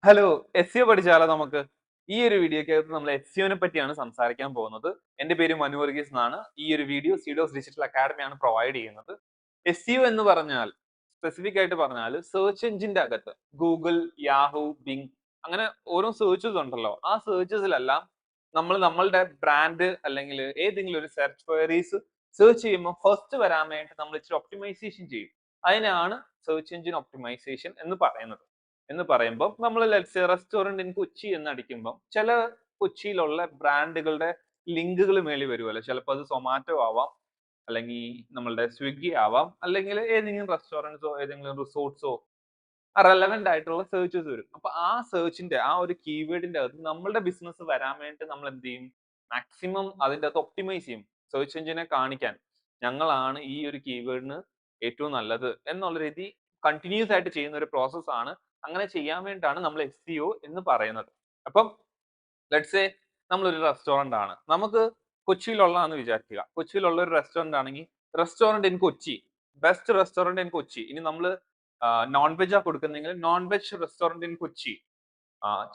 Hello, S പഠിച്ചാലോ നമുക്ക്? ഈ ഒരു വീഡിയോക്കകത്ത് നമ്മൾ എസ് പറ്റിയാണ് സംസാരിക്കാൻ പോകുന്നത്. എന്റെ പേര് മനു വർഗീസ് എന്നാണ്. ഈ ഒരു വീഡിയോ സീഡോസ് ഡിജിറ്റൽ അക്കാഡമിയാണ് പ്രൊവൈഡ് ചെയ്യുന്നത്. എസ് എന്ന് പറഞ്ഞാൽ സ്പെസിഫിക് ആയിട്ട് പറഞ്ഞാൽ സെർച്ച് എഞ്ചിന്റെ അകത്ത് ഗൂഗിൾ, യാഹു, ബിങ് അങ്ങനെ ഓരോ സെർച്ചസ് ഉണ്ടല്ലോ. ആ സെർച്ചസിലെല്ലാം നമ്മൾ നമ്മളുടെ ബ്രാൻഡ് അല്ലെങ്കിൽ ഏതെങ്കിലും ഒരു സെർച്ച് ക്വയറീസ് സെർച്ച് ചെയ്യുമ്പോൾ ഫസ്റ്റ് വരാൻ വേണ്ടി നമ്മൾ ഇച്ചിരി ഒപ്റ്റിമൈസേഷൻ ചെയ്യും. അതിനാണ് സെർച്ച് എഞ്ചിൻ ഒപ്റ്റിമൈസേഷൻ എന്ന് പറയുന്നത്. എന്ന് പറയുമ്പോൾ നമ്മൾ റെസ്റ്റോറന്റ് ഇൻ കൊച്ചി എന്ന് അടിക്കുമ്പോൾ ചില കൊച്ചിയിലുള്ള ബ്രാൻഡുകളുടെ ലിങ്കുകൾ മേളിൽ വരുമല്ലോ. ചിലപ്പോൾ അത് സൊമാറ്റോ ആവാം, അല്ലെങ്കിൽ നമ്മളുടെ സ്വിഗ്ഗി ആവാം, അല്ലെങ്കിൽ ഏതെങ്കിലും റെസ്റ്റോറൻറ്റ്സോ ഏതെങ്കിലും റിസോർട്ട്സോ റെലവെന്റ് ആയിട്ടുള്ള സെർച്ചസ് വരും. അപ്പൊ ആ സെർച്ചിന്റെ ആ ഒരു കീവേഡിന്റെ അകത്ത് നമ്മളുടെ ബിസിനസ് വരാൻ വേണ്ടി നമ്മൾ എന്ത് ചെയ്യും? മാക്സിമം അതിന്റെ അകത്ത് ഒപ്റ്റിമൈസ് ചെയ്യും. സെർച്ച് എഞ്ചിനെ കാണിക്കാൻ ഞങ്ങളാണ് ഈ ഒരു കീവേഡിന് ഏറ്റവും നല്ലത് എന്നുള്ള രീതി കണ്ടിന്യൂസ് ആയിട്ട് ചെയ്യുന്ന ഒരു പ്രോസസ് ആണ്. അങ്ങനെ ചെയ്യാൻ വേണ്ടിയിട്ടാണ് നമ്മൾ SEO എന്ന് പറയുന്നത്. അപ്പം ലെറ്റ്സ് സേ നമ്മളൊരു റെസ്റ്റോറന്റ് ആണ്. നമുക്ക് കൊച്ചിയിലുള്ളതാണെന്ന് വിചാരിക്കുക. കൊച്ചിയിലുള്ള ഒരു റെസ്റ്റോറന്റ് ആണെങ്കിൽ restaurant in Kochi, best restaurant in Kochi. ഇനി നമ്മൾ നോൺ വെജ് ആ കൊടുക്കുന്നെങ്കിൽ non veg restaurant in Kochi,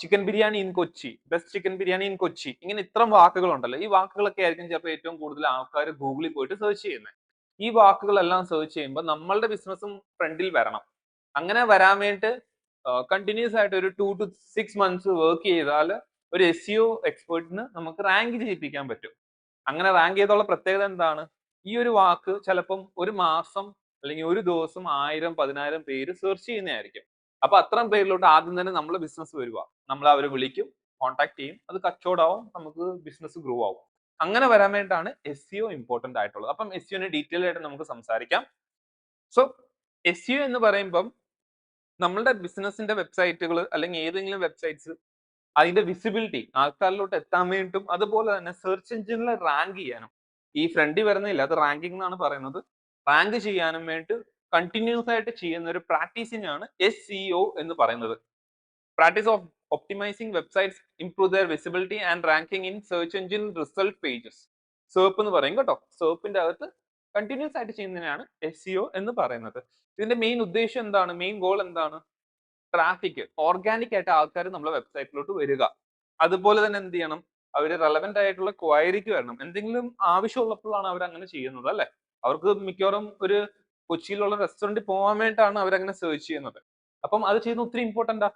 chicken biryani in Kochi, best chicken biryani in Kochi. ഇങ്ങനെ ഇത്തരം വാക്കുകളുണ്ടല്ലോ. ഈ വാക്കുകളൊക്കെ ആയിരിക്കും ചിലപ്പോൾ ഏറ്റവും കൂടുതൽ ആൾക്കാർ ഗൂഗിളിൽ പോയിട്ട് സെർച്ച് ചെയ്യുന്നത്. ഈ വാക്കുകളെല്ലാം സെർച്ച് ചെയ്യുമ്പോൾ നമ്മളുടെ ബിസിനസ്സും ഫ്രണ്ടിൽ വരണം. അങ്ങനെ വരാൻ വേണ്ടിയിട്ട് കണ്ടിന്യൂസ് ആയിട്ട് ഒരു 2 to 6 months വർക്ക് ചെയ്താൽ ഒരു SEO എക്സ്പേർട്ടിന് നമുക്ക് റാങ്ക് ചെയ്യിപ്പിക്കാൻ പറ്റും. അങ്ങനെ റാങ്ക് ചെയ്തുള്ള പ്രത്യേകത എന്താണ്? ഈ ഒരു വാക്ക് ചിലപ്പം ഒരു മാസം അല്ലെങ്കിൽ ഒരു ദിവസം 1000 10,000 പേര് സെർച്ച് ചെയ്യുന്നതായിരിക്കും. അപ്പൊ അത്തരം പേരിലോട്ട് ആദ്യം തന്നെ നമ്മളെ ബിസിനസ് വരുക. നമ്മൾ അവരെ വിളിക്കും, കോൺടാക്ട് ചെയ്യും, അത് കച്ചവടമാവും, നമുക്ക് ബിസിനസ് ഗ്രോ ആവും. അങ്ങനെ വരാൻ വേണ്ടിയിട്ടാണ് SEO ഇമ്പോർട്ടന്റ് ആയിട്ടുള്ളത്. അപ്പം SEO ഡീറ്റെയിൽ ആയിട്ട് നമുക്ക് സംസാരിക്കാം. സോ SEO എന്ന് പറയുമ്പം നമ്മളുടെ ബിസിനസിന്റെ വെബ്സൈറ്റുകൾ അല്ലെങ്കിൽ ഏതെങ്കിലും വെബ്സൈറ്റ്സ് അതിന്റെ വിസിബിലിറ്റി ആൾക്കാരിലോട്ട് എത്താൻ വേണ്ടിയിട്ടും അതുപോലെ തന്നെ സെർച്ച് എഞ്ചിനിൽ റാങ്ക് ചെയ്യാനും ഈ ഫ്രണ്ടിൽ വരുന്നില്ല അത് റാങ്കിങ് എന്നാണ് പറയുന്നത്. റാങ്ക് ചെയ്യാനും വേണ്ടി കണ്ടിന്യൂസ് ആയിട്ട് ചെയ്യുന്ന ഒരു പ്രാക്ടീസിനാണ് SEO എന്ന് പറയുന്നത്. Practice of optimising websites improve their visibility and ranking in search engine result pages. SERP എന്ന് പറയും കേട്ടോ. സെർപ്പിന്റെ അകത്ത് കണ്ടിന്യൂസ് ആയിട്ട് ചെയ്യുന്നതിനാണ് SEO എന്ന് പറയുന്നത്. ഇതിന്റെ മെയിൻ ഉദ്ദേശം എന്താണ്? മെയിൻ ഗോൾ എന്താണ്? ട്രാഫിക് ഓർഗാനിക് ആയിട്ട് ആൾക്കാർ നമ്മളെ വെബ്സൈറ്റിലോട്ട് വരിക. അതുപോലെ തന്നെ എന്ത് ചെയ്യണം? അവർ റെലവെന്റ് ആയിട്ടുള്ള ക്വയറിക്ക് വരണം. എന്തെങ്കിലും ആവശ്യമുള്ളപ്പോഴാണ് അവർ അങ്ങനെ ചെയ്യുന്നത് അല്ലെ? അവർക്ക് മിക്കവാറും ഒരു കൊച്ചിയിലുള്ള റെസ്റ്റോറന്റിൽ പോകാൻ വേണ്ടിയിട്ടാണ് അവരങ്ങനെ സെർച്ച് ചെയ്യുന്നത്. അപ്പം അത് ചെയ്യുന്നത് ഒത്തിരി ഇമ്പോർട്ടന്റ് ആ.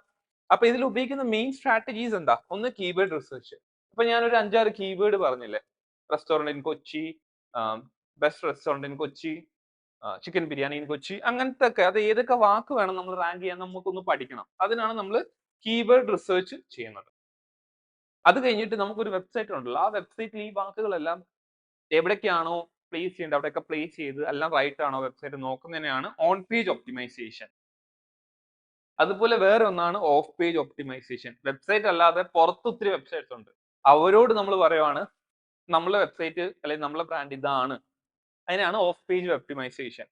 അപ്പൊ ഇതിൽ ഉപയോഗിക്കുന്ന മെയിൻ സ്ട്രാറ്റജീസ് എന്താ? ഒന്ന് കീവേഡ് റിസർച്ച്. ഇപ്പൊ ഞാനൊരു 5-6 കീവേഡ് പറഞ്ഞില്ലേ? Restaurant in Kochi, best restaurant in Kochi, chicken biryani in Kochi, അങ്ങനത്തെ ഒക്കെ അത് ഏതൊക്കെ വാക്ക് വേണം നമ്മൾ റാങ്ക് ചെയ്യാൻ നമുക്കൊന്ന് പഠിക്കണം. അതിനാണ് നമ്മൾ കീവേഡ് റിസർച്ച് ചെയ്യുന്നത്. അത് കഴിഞ്ഞിട്ട് നമുക്കൊരു വെബ്സൈറ്റ് ഉണ്ടല്ലോ. ആ വെബ്സൈറ്റിൽ ഈ വാക്കുകളെല്ലാം എവിടേക്കാണോ പ്ലേസ് ചെയ്യേണ്ടത് അവിടെയൊക്കെ പ്ലേസ് ചെയ്ത് എല്ലാം റൈറ്റ് ആണോ വെബ്സൈറ്റ് നോക്കുന്നതിനെയാണ് ഓൺ പേജ് ഒപ്റ്റിമൈസേഷൻ. അതുപോലെ വേറെ ഒന്നാണ് ഓഫ് പേജ് ഒപ്റ്റിമൈസേഷൻ. വെബ്സൈറ്റ് അല്ലാതെ പുറത്ത് ഒത്തിരി വെബ്സൈറ്റ്സ് ഉണ്ട്. അവരോട് നമ്മൾ പറയുവാണ് നമ്മളെ വെബ്സൈറ്റ് അല്ലെങ്കിൽ നമ്മളെ ബ്രാൻഡ് ഇതാണ്. അതിനാണ് off page optimisation.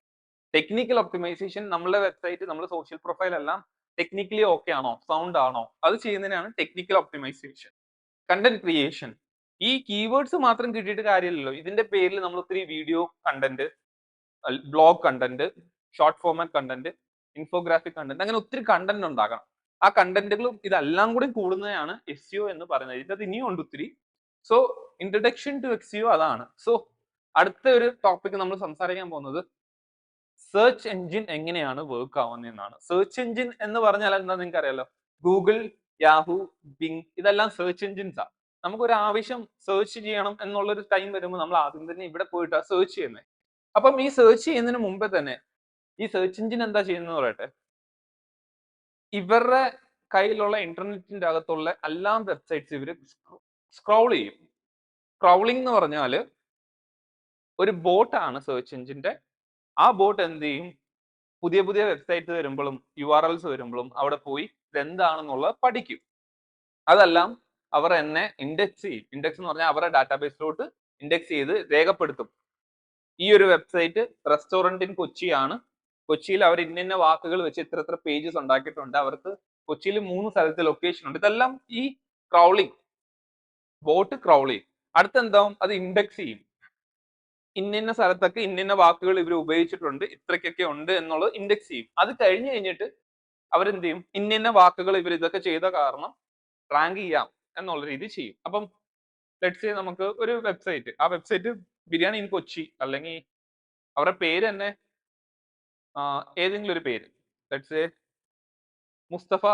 Technical optimisation നമ്മളുടെ വെബ്സൈറ്റ് നമ്മുടെ സോഷ്യൽ പ്രൊഫൈൽ എല്ലാം ടെക്നിക്കലി ഓക്കെ ആണോ, സൗണ്ട് ആണോ, അത് ചെയ്യുന്നതിനാണ് ടെക്നിക്കൽ ഒപ്റ്റിമൈസേഷൻ. Content creation. ഈ കീവേഡ്സ് മാത്രം കിട്ടിയിട്ട് കാര്യമില്ലല്ലോ. ഇതിന്റെ പേരിൽ നമ്മൾ ഒത്തിരി video content, blog content, short format content, infographic content, അങ്ങനെ ഒത്തിരി കണ്ടന്റ് ഉണ്ടാക്കണം. ആ കണ്ടന്റുകളും ഇതെല്ലാം കൂടി കൂടുന്നതാണ് SEO എന്ന് പറയുന്നത്. ഇതിനകത്ത് ഇനിയും ഉണ്ട് ഒത്തിരി. സോ ഇൻട്രഡക്ഷൻ ടു SEO അതാണ്. സോ അടുത്ത ഒരു ടോപ്പിക് നമ്മൾ സംസാരിക്കാൻ പോകുന്നത് സെർച്ച് എഞ്ചിൻ എങ്ങനെയാണ് വർക്ക് ആവുന്നതെന്നാണ്. സെർച്ച് എഞ്ചിൻ എന്ന് പറഞ്ഞാൽ എന്താ നിങ്ങൾക്ക് അറിയാലോ? ഗൂഗിൾ, യാഹു, ബിങ് ഇതെല്ലാം സെർച്ച് എഞ്ചിൻസാ. നമുക്കൊരു ആവശ്യം സെർച്ച് ചെയ്യണം എന്നുള്ളൊരു ടൈം വരുമ്പോൾ നമ്മൾ ആദ്യം തന്നെ ഇവിടെ പോയിട്ടാണ് സെർച്ച് ചെയ്യുന്നത്. അപ്പം ഈ സെർച്ച് ചെയ്യുന്നതിന് മുമ്പേ തന്നെ ഈ സെർച്ച് എഞ്ചിൻ എന്താ ചെയ്യുന്നത് പറയട്ടെ. ഇവരുടെ കയ്യിലുള്ള ഇന്റർനെറ്റിന്റെ അകത്തുള്ള എല്ലാ വെബ്സൈറ്റ്സ് ഇവര് സ്ക്രോൾ ചെയ്യും. സ്ക്രൗളിംഗ് എന്ന് പറഞ്ഞാല് ഒരു ബോട്ടാണ് സെർച്ച് എഞ്ചിന്റെ. ആ ബോട്ട് എന്ത് ചെയ്യും? പുതിയ പുതിയ വെബ്സൈറ്റ് വരുമ്പോഴും URLs വരുമ്പോഴും അവിടെ പോയി ഇതെന്താണെന്നുള്ളത് പഠിക്കും. അതെല്ലാം അവർ എന്നെ ഇൻഡെക്സ് ചെയ്യും. ഇൻഡെക്സ് എന്ന് പറഞ്ഞാൽ അവരുടെ ഡാറ്റാബേസിലോട്ട് ഇൻഡെക്സ് ചെയ്ത് രേഖപ്പെടുത്തും. ഈ ഒരു വെബ്സൈറ്റ് റെസ്റ്റോറന്റ് ഇൻ കൊച്ചിയാണ്. കൊച്ചിയിൽ അവർ ഇന്ന വാക്കുകൾ വെച്ച് ഇത്ര പേജസ് ഉണ്ടാക്കിയിട്ടുണ്ട്. അവർക്ക് കൊച്ചിയിൽ 3 സ്ഥലത്ത് ലൊക്കേഷൻ ഉണ്ട്. ഇതെല്ലാം ഈ ക്രൗളിംഗ് ബോട്ട് ക്രൗൾ ചെയ്യും. അടുത്തെന്താവും? അത് ഇൻഡെക്സ് ചെയ്യും. ഇന്ന സ്ഥലത്തൊക്കെ ഇന്ന വാക്കുകൾ ഇവർ ഉപയോഗിച്ചിട്ടുണ്ട്, ഇത്രയ്ക്കൊക്കെ ഉണ്ട് എന്നുള്ളത് ഇൻഡെക്സ് ചെയ്യും. അത് കഴിഞ്ഞിട്ട് അവരെന്ത് ചെയ്യും, ഇന്ന വാക്കുകൾ ഇവർ ഇതൊക്കെ ചെയ്ത കാരണം റാങ്ക് ചെയ്യാം എന്നുള്ള രീതി ചെയ്യും. അപ്പം ലെറ്റ്സ് സേ നമുക്ക് ഒരു വെബ്സൈറ്റ്, ആ വെബ്സൈറ്റ് ബിരിയാണി ഇൻ കൊച്ചി അല്ലെങ്കിൽ അവരുടെ പേര് തന്നെ ഏതെങ്കിലും ഒരു പേര്, ലെറ്റ്സ് സേ മുസ്തഫ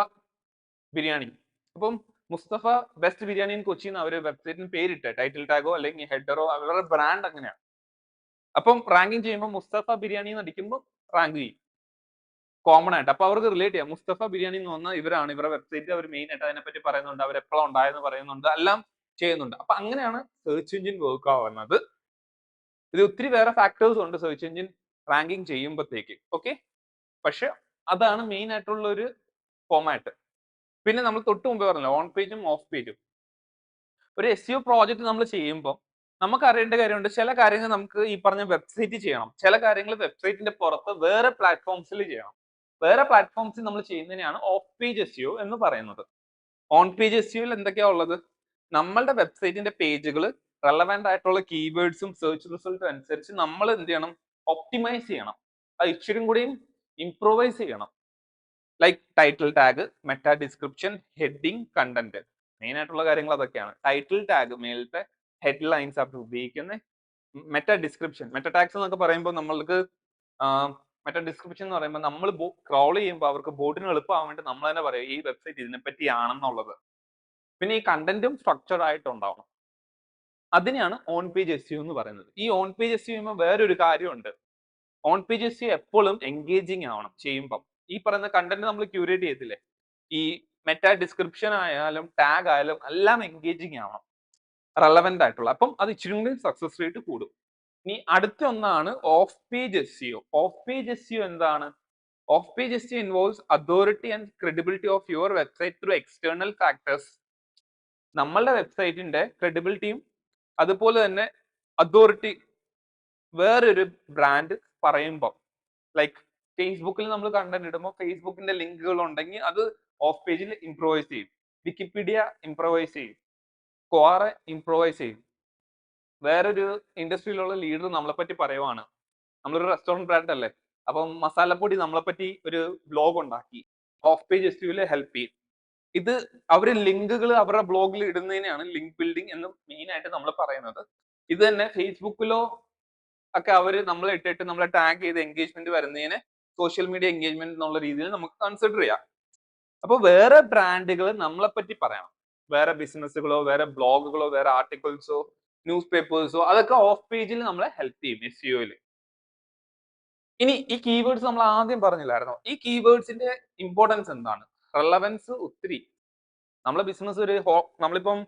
ബിരിയാണി. അപ്പം മുസ്തഫ ബെസ്റ്റ് ബിരിയാണി ഇൻ കൊച്ചി എന്ന് അവർ വെബ്സൈറ്റിന് പേരിട്ട് ടൈറ്റിൽ ടാഗോ അല്ലെങ്കിൽ ഹെഡറോ അവരുടെ ബ്രാൻഡ് അങ്ങനെയാണ്. അപ്പം റാങ്കിങ് ചെയ്യുമ്പോൾ മുസ്തഫ ബിരിയാണി എന്ന് അടിക്കുമ്പോൾ റാങ്ക് ചെയ്യും കോമൺ ആയിട്ട്. അപ്പൊ അവർക്ക് റിലേറ്റ് ചെയ്യാം, മുസ്തഫ ബിരിയാണി എന്ന് പറഞ്ഞാൽ ഇവരാണ്, ഇവരുടെ വെബ്സൈറ്റ് അവർ മെയിൻ ആയിട്ട് അതിനെപ്പറ്റി പറയുന്നുണ്ട്, അവർ എപ്പോഴാണ് ഉണ്ടായെന്ന് പറയുന്നുണ്ട്, എല്ലാം ചെയ്യുന്നുണ്ട്. അപ്പൊ അങ്ങനെയാണ് സെർച്ച് എഞ്ചിൻ വർക്ക് ആവുന്നത്. ഇത് ഒത്തിരി വേറെ ഫാക്ടേഴ്സ് ഉണ്ട് സെർച്ച് എഞ്ചിൻ റാങ്കിങ് ചെയ്യുമ്പോഴത്തേക്ക്. ഓക്കെ, പക്ഷെ അതാണ് മെയിൻ ആയിട്ടുള്ള ഒരു ഫോമാറ്റ്. പിന്നെ നമ്മൾ തൊട്ട് മുമ്പേ പറഞ്ഞല്ലോ ഓൺ പേജും ഓഫ് പേജും. ഒരു SEO പ്രോജക്റ്റ് നമ്മൾ ചെയ്യുമ്പോൾ നമുക്ക് അറിയേണ്ട കാര്യമുണ്ട്, ചില കാര്യങ്ങൾ നമുക്ക് ഈ പറഞ്ഞ വെബ്സൈറ്റ് ചെയ്യണം, ചില കാര്യങ്ങൾ വെബ്സൈറ്റിന്റെ പുറത്ത് വേറെ പ്ലാറ്റ്ഫോംസിൽ ചെയ്യണം. വേറെ പ്ലാറ്റ്ഫോംസിൽ നമ്മൾ ചെയ്യുന്നതിനാണ് ഓഫ് പേജ് SEO എന്ന് പറയുന്നത്. ഓൺ പേജ് SEOയിൽ എന്തൊക്കെയാ ഉള്ളത്, നമ്മളുടെ വെബ്സൈറ്റിന്റെ പേജുകൾ റെലവെന്റ് ആയിട്ടുള്ള കീവേഡ്സും സെർച്ച് റിസൾട്ടും അനുസരിച്ച് നമ്മൾ എന്ത് ചെയ്യണം, ഒപ്റ്റിമൈസ് ചെയ്യണം, അത് ഇച്ചിരി കൂടിയും ഇംപ്രൂവൈസ് ചെയ്യണം. Like title tag, meta description, heading, content. Main ആയിട്ടുള്ള കാര്യങ്ങൾ അതൊക്കെയാണ്. ടൈറ്റിൽ ടാഗ് മേലത്തെ ഹെഡ്ലൈൻസ് അവർ ഉപയോഗിക്കുന്നത്. മെറ്റാ ഡിസ്ക്രിപ്ഷൻ, മെറ്റാ ടാഗ്സ് എന്നൊക്കെ പറയുമ്പോൾ നമ്മൾക്ക് മെറ്റാ ഡിസ്ക്രിപ്ഷൻ എന്ന് പറയുമ്പോൾ നമ്മൾ ക്രോൾ ചെയ്യുമ്പോൾ അവർക്ക് ബോർഡിന് എളുപ്പമാവാൻ വേണ്ടി നമ്മൾ തന്നെ പറയും ഈ വെബ്സൈറ്റ് ഇതിനെപ്പറ്റിയാണെന്നുള്ളത്. പിന്നെ ഈ കണ്ടന്റും സ്ട്രക്ചർഡ് ആയിട്ടുണ്ടാവണം. അതിനെയാണ് ഓൺ പേജ് SEO എന്ന് പറയുന്നത്. ഈ ഓൺ പേജ് SEO ചെയ്യുമ്പോൾ വേറൊരു കാര്യമുണ്ട്, ഓൺ പേജ് SEO എപ്പോഴും എൻഗേജിങ് ആവണം ചെയ്യുമ്പം. ഈ പറയുന്ന കണ്ടന്റ് നമ്മൾ ക്യൂരേറ്റ് ചെയ്തില്ലേ, ഈ മെറ്റാ ഡിസ്ക്രിപ്ഷൻ ആയാലും ടാഗ് ആയാലും എല്ലാം എൻഗേജിങ് ആവണം, റെലവെന്റ് ആയിട്ടുള്ള. അപ്പം അത് ഇച്ചിരി കൂടി സക്സസ് റേറ്റ് കൂടും. ഇനി അടുത്ത ഒന്നാണ് of page SEO. Of page SEO എന്താണ്? Of page SEO involves authority and credibility of your website through external factors. നമ്മളുടെ വെബ്സൈറ്റിന്റെ ക്രെഡിബിലിറ്റിയും അതുപോലെ തന്നെ അതോറിറ്റി വേറൊരു ബ്രാൻഡ് പറയുമ്പോൾ, ലൈക്ക് ഫേസ്ബുക്കിൽ നമ്മൾ കണ്ടന്റ് ഇടുമ്പോൾ ഫേസ്ബുക്കിന്റെ ലിങ്കുകൾ ഉണ്ടെങ്കിൽ അത് ഓഫ് പേജിൽ ഇംപ്രൂവൈസ് ചെയ്യും, വിക്കിപീഡിയ ഇംപ്രൂവൈസ് ചെയ്യും, ക്വാറ ഇംപ്രൂവൈസ് ചെയ്യും. വേറൊരു ഇൻഡസ്ട്രിയിലുള്ള ലീഡർ നമ്മളെ പറ്റി പറയുവാണ്, നമ്മളൊരു റെസ്റ്റോറന്റ് ബ്രാൻഡ് അല്ലേ, അപ്പം മസാലപ്പൊടി നമ്മളെ പറ്റി ഒരു ബ്ലോഗ് ഉണ്ടാക്കി, ഓഫ് പേജ് SEO ഹെൽപ്പ് ചെയ്യും. ഇത് അവര് ലിങ്കുകൾ അവരുടെ ബ്ലോഗിൽ ഇടുന്നതിനെയാണ് ലിങ്ക് ബിൽഡിംഗ് എന്ന് മെയിൻ ആയിട്ട് നമ്മൾ പറയുന്നത്. ഇത് തന്നെ ഫേസ്ബുക്കിലോ ഒക്കെ അവര് നമ്മളെ ഇട്ടിട്ട് നമ്മളെ ടാഗ് ചെയ്ത് എൻഗേജ്മെന്റ് വരുന്നതിനെ സോഷ്യൽ മീഡിയ എൻഗേജ്മെന്റ് എന്നുള്ള രീതിയിൽ നമുക്ക് കൺസിഡർ ചെയ്യാം. അപ്പൊ വേറെ ബ്രാൻഡുകൾ നമ്മളെ പറ്റി പറയണം, വേറെ ബിസിനസ്സുകളോ വേറെ ബ്ലോഗുകളോ വേറെ ആർട്ടിക്കിൾസോ ന്യൂസ് പേപ്പേഴ്സോ, അതൊക്കെ ഓഫ് പേജിൽ നമ്മളെ ഹെൽപ്പ് ചെയ്യും SEOയിൽ. ഇനി ഈ കീവേഡ്സ് നമ്മൾ ആദ്യം പറഞ്ഞില്ലായിരുന്നോ, ഈ കീവേഡ്സിന്റെ ഇമ്പോർട്ടൻസ് എന്താണ്, റെലവൻസ് ഒത്തിരി. നമ്മളെ ബിസിനസ് ഒരു നമ്മളിപ്പം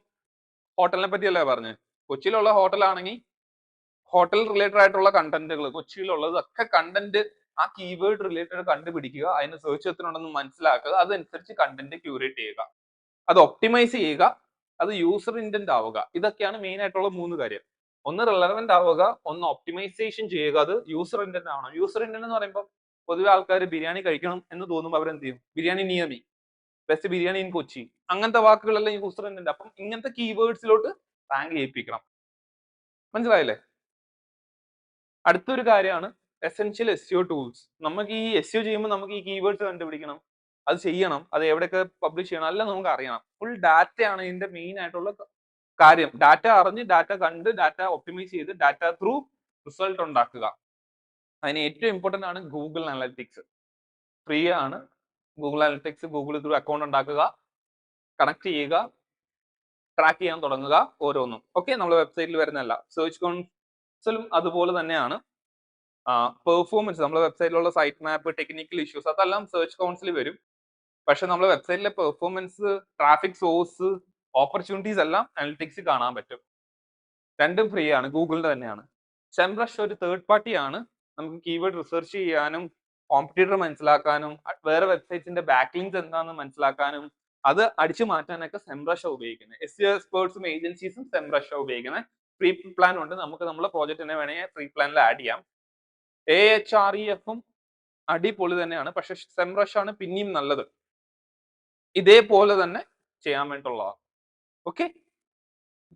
ഹോട്ടലിനെ പറ്റിയല്ലേ പറഞ്ഞത്, കൊച്ചിയിലുള്ള ഹോട്ടലാണെങ്കിൽ ഹോട്ടൽ റിലേറ്റഡ് ആയിട്ടുള്ള കണ്ടന്റുകൾ കൊച്ചിയിലുള്ളതൊക്കെ കണ്ടന്റ് ആ കീവേഡ് റിലേറ്റഡ് കണ്ടുപിടിക്കുക, അതിന് സെർച്ച് എത്രയുണ്ടെന്ന് മനസ്സിലാക്കുക, അതനുസരിച്ച് കണ്ടന്റ് ക്യൂറേറ്റ് ചെയ്യുക, അത് ഒപ്റ്റിമൈസ് ചെയ്യുക, അത് യൂസർ ഇന്റന്റ് ആവുക. ഇതൊക്കെയാണ് മെയിൻ ആയിട്ടുള്ള 3 കാര്യം. ഒന്ന് റെലവെന്റ് ആവുക, ഒന്ന് ഒപ്റ്റിമൈസേഷൻ ചെയ്യുക, അത് യൂസർ ഇന്റന്റ് ആവണം. യൂസർ ഇന്റന്റ് എന്ന് പറയുമ്പോൾ പൊതുവെ ആൾക്കാർ ബിരിയാണി കഴിക്കണം എന്ന് തോന്നുമ്പോൾ അവരെന്ത് ചെയ്യും, biryani near me, best biryani in Kochi, അങ്ങനത്തെ വാക്കുകളെല്ലാം യൂസർ ഇന്റന്റ്. അപ്പം ഇങ്ങനത്തെ കീവേഡ്സിലോട്ട് റാങ്ക് ചെയ്യിപ്പിക്കണം. മനസ്സിലായില്ലേ? അടുത്തൊരു കാര്യമാണ് എസെൻഷ്യൽ SEO ടൂൾസ്. നമുക്ക് ഈ SEO ചെയ്യുമ്പോൾ നമുക്ക് ഈ കീവേഡ്സ് കണ്ടുപിടിക്കണം, അത് ചെയ്യണം, അത് എവിടെയൊക്കെ പബ്ലിഷ് ചെയ്യണം എല്ലാം നമുക്ക് അറിയണം. ഫുൾ ഡാറ്റയാണ് ഇതിന്റെ മെയിൻ ആയിട്ടുള്ള കാര്യം. ഡാറ്റ അറിഞ്ഞ്, ഡാറ്റ കണ്ട്, ഡാറ്റ ഒപ്റ്റിമൈസ് ചെയ്ത്, ഡാറ്റ ത്രൂ റിസൾട്ട് ഉണ്ടാക്കുക. അതിന് ഏറ്റവും ഇമ്പോർട്ടന്റ് ആണ് ഗൂഗിൾ അനലിറ്റിക്സ്. ഫ്രീ ആണ് Google analytics. Google through account ഉണ്ടാക്കുക, കണക്ട് ചെയ്യുക, ട്രാക്ക് ചെയ്യാൻ തുടങ്ങുക ഓരോന്നും. ഓക്കെ, നമ്മുടെ വെബ്സൈറ്റിൽ വരുന്നതല്ല. സെർച്ച് കൗൺസിലും അതുപോലെ തന്നെയാണ്. പെർഫോമൻസ്, നമ്മുടെ വെബ്സൈറ്റിലുള്ള സൈറ്റ് മാപ്പ്, ടെക്നിക്കൽ ഇഷ്യൂസ്, അതെല്ലാം സെർച്ച് കൗൺസിൽ വരും. പക്ഷെ നമ്മുടെ വെബ്സൈറ്റിലെ പെർഫോമൻസ്, ട്രാഫിക് സോഴ്സ്, ഓപ്പർച്യൂണിറ്റീസ് എല്ലാം അനലിറ്റിക്സ് കാണാൻ പറ്റും. രണ്ടും ഫ്രീ ആണ്, ഗൂഗിളിന്റെ തന്നെയാണ്. സെംബ്രഷ് ഒരു തേർഡ് പാർട്ടി ആണ്, നമുക്ക് കീവേഡ് റിസർച്ച് ചെയ്യാനും കോമ്പറ്റീറ്റർ മനസ്സിലാക്കാനും വേറെ വെബ്സൈറ്റ്സിന്റെ ബാക്ക്ലിങ്സ് എന്താണെന്ന് മനസ്സിലാക്കാനും അത് അടിച്ചു മാറ്റാനൊക്കെ സെംബ്രഷ് ഉപയോഗിക്കുന്നത്. SEO എക്സ്പേർട്സും ഏജൻസീസും സെംബ്രഷ് ഉപയോഗിക്കുന്നത്. ഫ്രീ പ്ലാൻ ഉണ്ട്, നമുക്ക് നമ്മുടെ പ്രോജക്റ്റിനെ വേണമെങ്കിൽ ഫ്രീ പ്ലാനിൽ ആഡ് ചെയ്യാം. AHREFും അടിപൊളി തന്നെയാണ്, പക്ഷെ സെംബ്രഷ് ആണ് പിന്നെയും നല്ലത്, ഇതേപോലെ തന്നെ ചെയ്യാൻ വേണ്ടിയുള്ളതാണ്. ഓക്കെ,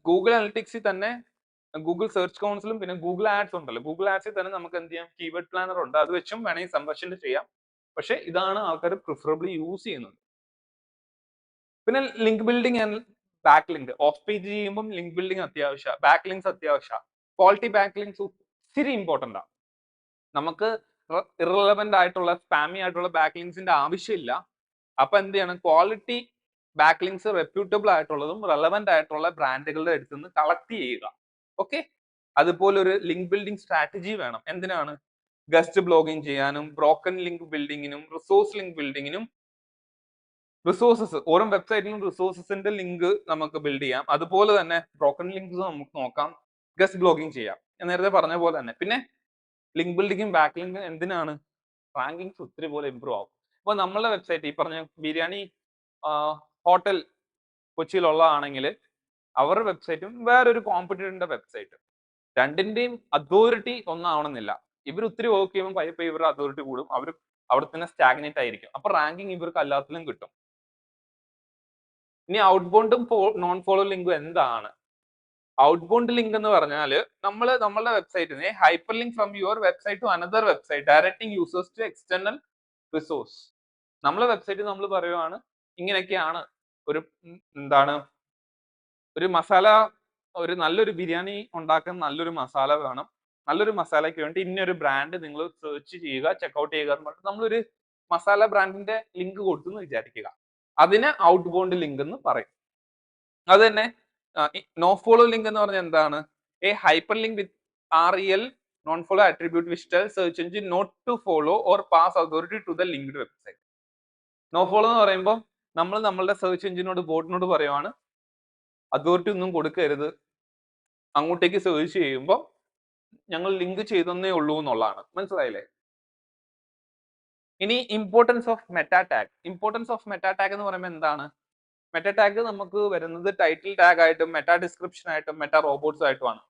ഗൂഗിൾ അനലിറ്റിക്സിൽ തന്നെ ഗൂഗിൾ സെർച്ച് കൗൺസിലും പിന്നെ ഗൂഗിൾ ആഡ്സ് ഉണ്ടല്ലോ, ഗൂഗിൾ ആഡ്സിൽ തന്നെ നമുക്ക് എന്ത് ചെയ്യാം, കീവേഡ് പ്ലാനർ ഉണ്ട്, അത് വെച്ചും വേണമെങ്കിൽ സെംബ്രഷിൽ ചെയ്യാം. പക്ഷെ ഇതാണ് ആൾക്കാർ പ്രിഫറബിളി യൂസ് ചെയ്യുന്നത്. പിന്നെ link building and back link. Of page ചെയ്യുമ്പോൾ ലിങ്ക് ബിൽഡിംഗ് അത്യാവശ്യം, ബാക്ക് ലിങ്ക്സ് അത്യാവശ്യം. ക്വാളിറ്റി ബാക്ക് ലിങ്ക്സ് ഒത്തിരി ഇമ്പോർട്ടന്റ് ആണ്. നമുക്ക് ഇറലവന്റ് ആയിട്ടുള്ള സ്പാമി ആയിട്ടുള്ള ബാക്ക് ലിങ്ക്സിന്റെ ആവശ്യമില്ല. അപ്പൊ എന്ത് ചെയ്യണം, ക്വാളിറ്റി ബാക്ക് ലിങ്ക്സ് റെപ്യൂട്ടബിൾ ആയിട്ടുള്ളതും റെലവന്റ് ആയിട്ടുള്ള ബ്രാൻഡുകളുടെ അടുത്ത് നിന്ന് കളക്ട് ചെയ്യുക. ഓക്കെ, അതുപോലെ ഒരു ലിങ്ക് ബിൽഡിംഗ് സ്ട്രാറ്റജി വേണം. എന്തിനാണ്? ഗസ്റ്റ് ബ്ലോഗിംഗ് ചെയ്യാനും ബ്രോക്കൺ ലിങ്ക് ബിൽഡിങ്ങിനും റിസോഴ്സ് ലിങ്ക് ബിൽഡിങ്ങിനും. റിസോഴ്സസ്, ഓരോ വെബ്സൈറ്റിലും റിസോഴ്സസിന്റെ ലിങ്ക് നമുക്ക് ബിൽഡ് ചെയ്യാം. അതുപോലെ തന്നെ ബ്രോക്കൺ ലിങ്ക്സ് നമുക്ക് നോക്കാം, ഗസ്റ്റ് ബ്ലോഗിംഗ് ചെയ്യാം, ഞാൻ നേരത്തെ പറഞ്ഞ പോലെ തന്നെ. പിന്നെ ലിങ്ക് ബിൽഡിങ്ങും ബാക്ക് ലിങ്കും എന്തിനാണ്? റാങ്കിങ്സ് ഒത്തിരി പോലെ ഇമ്പ്രൂവ് ആവും. അപ്പൊ നമ്മളുടെ വെബ്സൈറ്റ് ഈ പറഞ്ഞ ബിരിയാണി ഹോട്ടൽ കൊച്ചിയിലുള്ളതാണെങ്കിൽ അവരുടെ വെബ്സൈറ്റും വേറൊരു കോമ്പറ്റീറ്ററിന്റെ വെബ്സൈറ്റ്, രണ്ടിന്റെയും അതോറിറ്റി ഒന്നാവണമെന്നില്ല. ഇവർ ഒത്തിരി വർക്ക് ചെയ്യുമ്പോൾ പയ്യെ ഇവരുടെ അതോറിറ്റി കൂടും, അവർ അവിടെ തന്നെ സ്റ്റാഗ്നേറ്റ് ആയിരിക്കും. അപ്പൊ റാങ്കിങ് ഇവർക്ക് എല്ലാത്തിലും കിട്ടും. ഇനി ഔട്ട് ബൗണ്ടും നോൺ ഫോളോ ലിങ്കും എന്താണ്? ഔട്ട് ബൗണ്ട് ലിങ്ക് എന്ന് പറഞ്ഞാൽ നമ്മളുടെ വെബ്സൈറ്റിനെ hyper link from your website to another website directing users to external resource. നമ്മളെ വെബ്സൈറ്റ് നമ്മൾ പറയുവാണ് ഇങ്ങനെയൊക്കെയാണ്, എന്താണ് ഒരു മസാല, ഒരു നല്ലൊരു ബിരിയാണി ഉണ്ടാക്കാൻ നല്ലൊരു മസാല വേണം, നല്ലൊരു മസാലയ്ക്ക് വേണ്ടി ഇന്നൊരു ബ്രാൻഡ് നിങ്ങൾ സെർച്ച് ചെയ്യുക, ചെക്ക്ഔട്ട് ചെയ്യുക എന്ന് പറഞ്ഞിട്ട് നമ്മളൊരു മസാല ബ്രാൻഡിന്റെ ലിങ്ക് കൊടുത്തു എന്ന് വിചാരിക്കുക. അതിനെ ഔട്ട് ബൗണ്ട് ലിങ്ക് എന്ന് പറയും. അത് തന്നെ നോ ഫോളോ ലിങ്ക് എന്ന് പറഞ്ഞാൽ എന്താണ്? A hyperlink with REL non follow attribute which tells search engine not to follow or pass authority to the linked website. No follow എന്ന് പറയുമ്പോൾ നമ്മൾ നമ്മളുടെ സെർച്ച് എഞ്ചിനോട് ബോട്ടിനോട് പറയുവാണ് അതോറിറ്റി ഒന്നും കൊടുക്കരുത്, അങ്ങോട്ടേക്ക് സെർച്ച് ചെയ്യുമ്പോൾ ഞങ്ങൾ ലിങ്ക് ചെയ്തേ ഉള്ളൂ എന്നുള്ളതാണ്. മനസ്സിലായില്ലേ? ഇനി importance of meta tag. Importance of meta tag എന്ന് പറയുമ്പോൾ എന്താണ്? മെറ്റാ ടാഗ് നമുക്ക് വരുന്നത് ടൈറ്റിൽ ടാഗ് ആയിട്ടും മെറ്റാ ഡിസ്ക്രിപ്ഷൻ ആയിട്ടും മെറ്റാ റോബോട്ട്സ് ആയിട്ടുമാണ്.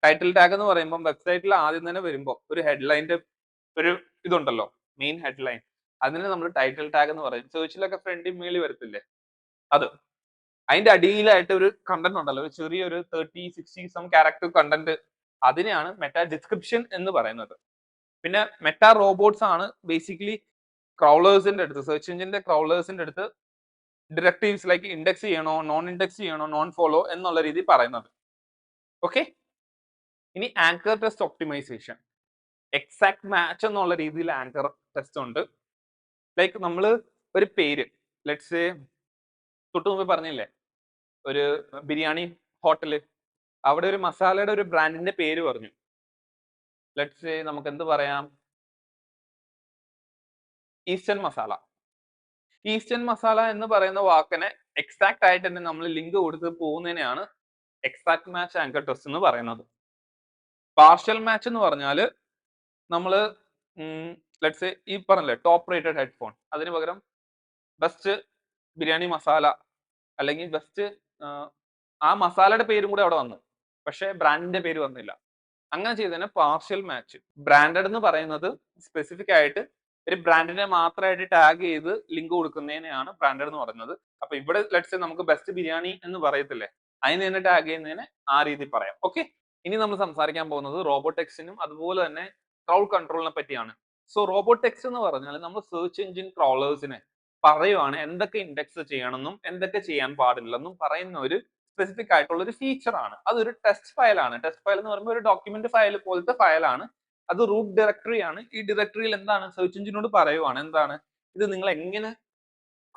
ടൈറ്റിൽ ടാഗ് എന്ന് പറയുമ്പോൾ വെബ്സൈറ്റിൽ ആദ്യം തന്നെ വരുമ്പോൾ ഒരു ഹെഡ്ലൈൻ്റെ ഒരു ഇതുണ്ടല്ലോ, മെയിൻ ഹെഡ്ലൈൻ, അതിന് നമ്മൾ ടൈറ്റിൽ ടാഗ് എന്ന് പറയും. സെർച്ചിലൊക്കെ ഫ്രണ്ടിൽ മേളിൽ വരത്തില്ലേ, അത്. അതിന്റെ അടിയിലായിട്ട് ഒരു കണ്ടന്റ് ഉണ്ടല്ലോ, ഒരു ചെറിയൊരു 30-60 സം ക്യാരക്ടർ കണ്ടന്റ്, അതിനെയാണ് മെറ്റാ ഡിസ്ക്രിപ്ഷൻ എന്ന് പറയുന്നത്. പിന്നെ മെറ്റാ റോബോട്ട്സ് ആണ് ബേസിക്കലി ക്രൗളേഴ്സിന്റെ അടുത്ത്, സെർച്ച് എഞ്ചിന്റെ ക്രൗളേഴ്സിന്റെ അടുത്ത് ഡിറക്റ്റീവ്സ് ലൈക്ക് ഇൻഡെക്സ് ചെയ്യണോ, നോൺ ഇൻഡെക്സ് ചെയ്യണോ, നോൺ ഫോളോ എന്നുള്ള രീതി പറയുന്നത്. ഓക്കെ, ഇനി anchor text optimisation. Exact match എന്നുള്ള രീതിയിൽ ആങ്കർ ടെസ്റ്റ് ഉണ്ട്. ലൈക്ക് നമ്മൾ ഒരു പേര്, ലെറ്റ്സ് തൊട്ട് മുമ്പ് പറഞ്ഞില്ലേ ഒരു ബിരിയാണി ഹോട്ടല്, അവിടെ ഒരു മസാലയുടെ ഒരു ബ്രാൻഡിന്റെ പേര് പറഞ്ഞു. ലെറ്റ്സ് നമുക്ക് എന്ത് പറയാം, ഈസ്റ്റേൺ മസാല. ഈസ്റ്റേൺ മസാല എന്ന് പറയുന്ന വാക്കിനെ എക്സാക്ട് ആയിട്ട് തന്നെ നമ്മൾ ലിങ്ക് കൊടുത്ത് പോകുന്നതിനെയാണ് എക്സാക്ട് മാച്ച് ആങ്കർ ടെസ്റ്റ് എന്ന് പറയുന്നത്. പാർഷ്യൽ മാച്ച് എന്ന് പറഞ്ഞാൽ നമ്മൾ ലെറ്റ്സ് ഈ പറഞ്ഞില്ലേ ടോപ്പ് റേറ്റഡ് ഹെഡ്ഫോൺ, അതിന് പകരം ബെസ്റ്റ് ബിരിയാണി മസാല അല്ലെങ്കിൽ ബെസ്റ്റ് ആ മസാലയുടെ പേരും കൂടെ അവിടെ വന്നു, പക്ഷെ ബ്രാൻഡിന്റെ പേര് വന്നില്ല. അങ്ങനെ ചെയ്തതിന് പാർഷ്യൽ മാച്ച്. ബ്രാൻഡഡ് എന്ന് പറയുന്നത് സ്പെസിഫിക് ആയിട്ട് ഒരു ബ്രാൻഡിനെ മാത്രമായിട്ട് ടാഗ് ചെയ്ത് ലിങ്ക് കൊടുക്കുന്നതിനെയാണ് ബ്രാൻഡഡ് എന്ന് പറയുന്നത്. അപ്പൊ ഇവിടെ ലെറ്റ്സ് നമുക്ക് ബെസ്റ്റ് ബിരിയാണി എന്ന് പറയത്തില്ലേ, അതിന് തന്നെ ടാഗ് ചെയ്യുന്നതിന് ആ രീതി പറയാം. ഓക്കെ, ഇനി നമ്മൾ സംസാരിക്കാൻ പോകുന്നത് റോബോടെക്സിനും അതുപോലെ തന്നെ ക്രൗഡ് കൺട്രോളിനെ പറ്റിയാണ്. സോ റോബോടെക്സ് എന്ന് പറഞ്ഞാൽ നമ്മൾ സെർച്ച് എഞ്ചിൻ ക്രോളേഴ്സിനെ പറയുവാണ് എന്തൊക്കെ ഇൻഡെക്സ് ചെയ്യണമെന്നും എന്തൊക്കെ ചെയ്യാൻ പാടില്ലെന്നും പറയുന്ന ഒരു സ്പെസിഫിക് ആയിട്ടുള്ള ഒരു ഫീച്ചർ ആണ്. അതൊരു ടെസ്റ്റ് ഫയലാണ്. ടെസ്റ്റ് ഫയൽ എന്ന് പറയുമ്പോൾ ഒരു ഡോക്യുമെന്റ് ഫയൽ പോലത്തെ ഫയലാണ്. അത് റൂട്ട് ഡയറക്ടറി ആണ്. ഈ ഡയറക്ടറിയിൽ എന്താണ് സെർച്ച് എഞ്ചിനോട് പറയുവാണ് എന്താണ് ഇത് നിങ്ങൾ എങ്ങനെ